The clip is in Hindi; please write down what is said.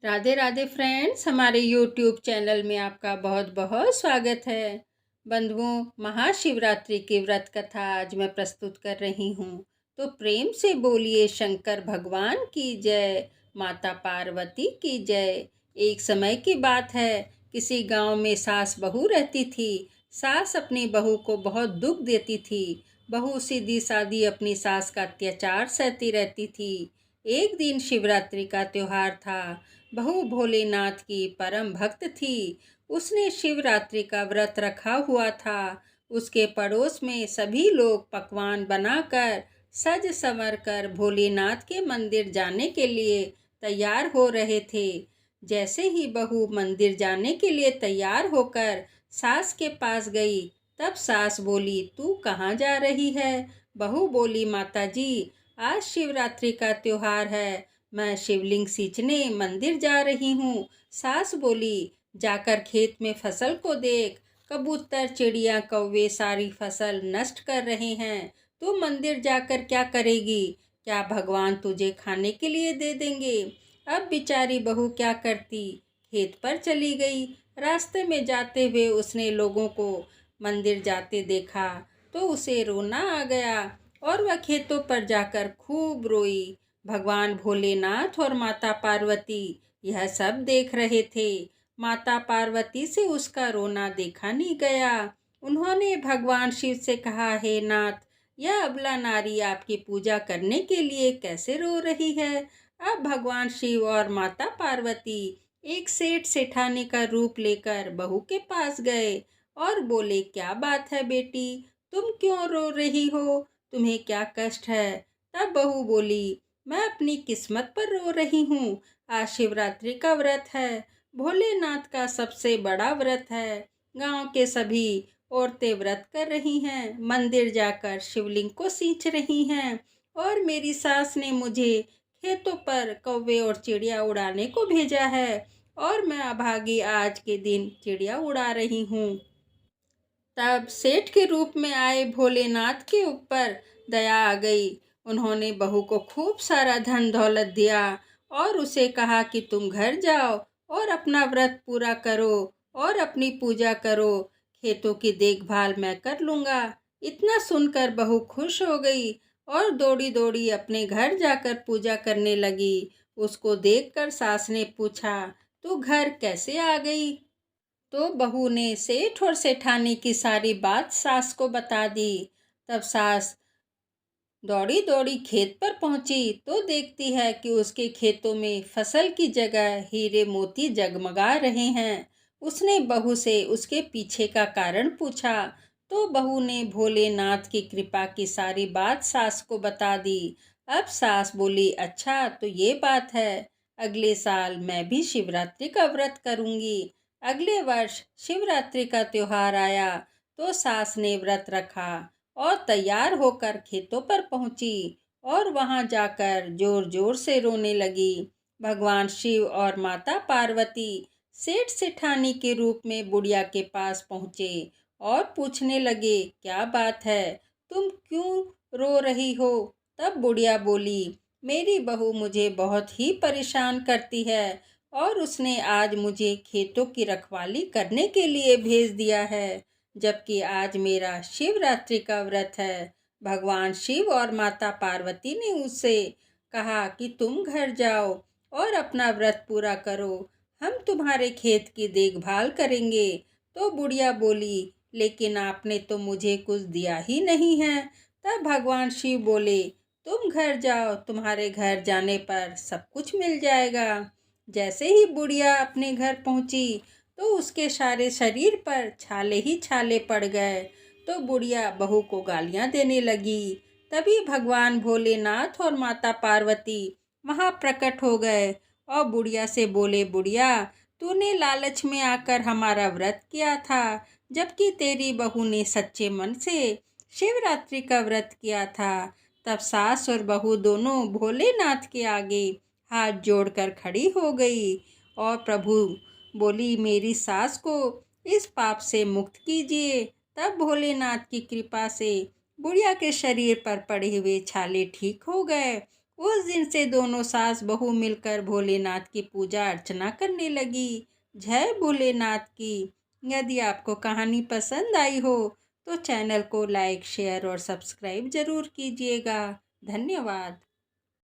राधे राधे फ्रेंड्स, हमारे यूट्यूब चैनल में आपका बहुत बहुत स्वागत है। बंधुओं, महाशिवरात्रि की व्रत कथा आज मैं प्रस्तुत कर रही हूँ। तो प्रेम से बोलिए शंकर भगवान की जय, माता पार्वती की जय। एक समय की बात है, किसी गांव में सास बहू रहती थी। सास अपनी बहू को बहुत दुख देती थी। बहू सीधी सादी अपनी सास का अत्याचार सहती रहती थी। एक दिन शिवरात्रि का त्योहार था। बहू भोलेनाथ की परम भक्त थी। उसने शिवरात्रि का व्रत रखा हुआ था। उसके पड़ोस में सभी लोग पकवान बनाकर सज संवर कर भोलेनाथ के मंदिर जाने के लिए तैयार हो रहे थे। जैसे ही बहू मंदिर जाने के लिए तैयार होकर सास के पास गई, तब सास बोली, तू कहाँ जा रही है? बहू बोली, माता जी, आज शिवरात्रि का त्योहार है, मैं शिवलिंग सींचने मंदिर जा रही हूँ। सास बोली, जाकर खेत में फसल को देख, कबूतर चिड़िया कौवे सारी फसल नष्ट कर रहे हैं। तू मंदिर जाकर क्या करेगी? क्या भगवान तुझे खाने के लिए दे देंगे? अब बेचारी बहू क्या करती, खेत पर चली गई। रास्ते में जाते हुए उसने लोगों को मंदिर जाते देखा तो उसे रोना आ गया और वह खेतों पर जाकर खूब रोई। भगवान भोलेनाथ और माता पार्वती यह सब देख रहे थे। माता पार्वती से उसका रोना देखा नहीं गया। उन्होंने भगवान शिव से कहा, हे नाथ, यह अबला नारी आपकी पूजा करने के लिए कैसे रो रही है? अब भगवान शिव और माता पार्वती एक सेठ सेठानी का रूप लेकर बहू के पास गए और बोले, क्या बात है बेटी, तुम क्यों रो रही हो? तुम्हें क्या कष्ट है? तब बहू बोली, मैं अपनी किस्मत पर रो रही हूँ। आज शिवरात्रि का व्रत है, भोलेनाथ का सबसे बड़ा व्रत है। गांव के सभी औरतें व्रत कर रही हैं, मंदिर जाकर शिवलिंग को सींच रही हैं और मेरी सास ने मुझे खेतों पर कौवे और चिड़िया उड़ाने को भेजा है और मैं अभागी आज के दिन चिड़िया उड़ा रही हूँ। तब सेठ के रूप में आए भोलेनाथ के ऊपर दया आ गई। उन्होंने बहू को खूब सारा धन दौलत दिया और उसे कहा कि तुम घर जाओ और अपना व्रत पूरा करो और अपनी पूजा करो। खेतों की देखभाल मैं कर लूँगा। इतना सुनकर बहू खुश हो गई और दौड़ी दौड़ी अपने घर जाकर पूजा करने लगी। उसको देखकर सास ने पूछा, तू घर कैसे आ गई? तो बहू ने सेठ और सेठानी की सारी बात सास को बता दी। तब सास दौड़ी दौड़ी खेत पर पहुंची तो देखती है कि उसके खेतों में फसल की जगह हीरे मोती जगमगा रहे हैं। उसने बहू से उसके पीछे का कारण पूछा तो बहू ने भोलेनाथ की कृपा की सारी बात सास को बता दी। अब सास बोली, अच्छा तो ये बात है, अगले साल मैं भी शिवरात्रि का व्रत करूंगी। अगले वर्ष शिवरात्रि का त्योहार आया तो सास ने व्रत रखा और तैयार होकर खेतों पर पहुंची और वहां जाकर जोर जोर से रोने लगी। भगवान शिव और माता पार्वती सेठ सेठानी के रूप में बुढ़िया के पास पहुंचे और पूछने लगे, क्या बात है, तुम क्यों रो रही हो? तब बुढ़िया बोली, मेरी बहू मुझे बहुत ही परेशान करती है और उसने आज मुझे खेतों की रखवाली करने के लिए भेज दिया है, जबकि आज मेरा शिवरात्रि का व्रत है। भगवान शिव और माता पार्वती ने उससे कहा कि तुम घर जाओ और अपना व्रत पूरा करो, हम तुम्हारे खेत की देखभाल करेंगे। तो बुढ़िया बोली, लेकिन आपने तो मुझे कुछ दिया ही नहीं है। तब भगवान शिव बोले, तुम घर जाओ, तुम्हारे घर जाने पर सब कुछ मिल जाएगा। जैसे ही बुढ़िया अपने घर पहुंची तो उसके सारे शरीर पर छाले ही छाले पड़ गए। तो बुढ़िया बहू को गालियां देने लगी। तभी भगवान भोलेनाथ और माता पार्वती वहां प्रकट हो गए और बुढ़िया से बोले, बुढ़िया, तूने लालच में आकर हमारा व्रत किया था, जबकि तेरी बहू ने सच्चे मन से शिवरात्रि का व्रत किया था। तब सास और बहू दोनों भोलेनाथ के आगे हाथ जोड़कर खड़ी हो गई और प्रभु बोली, मेरी सास को इस पाप से मुक्त कीजिए। तब भोलेनाथ की कृपा से बुढ़िया के शरीर पर पड़े हुए छाले ठीक हो गए। उस दिन से दोनों सास बहू मिलकर भोलेनाथ की पूजा अर्चना करने लगी। जय भोलेनाथ की। यदि आपको कहानी पसंद आई हो तो चैनल को लाइक, शेयर और सब्सक्राइब जरूर कीजिएगा। धन्यवाद।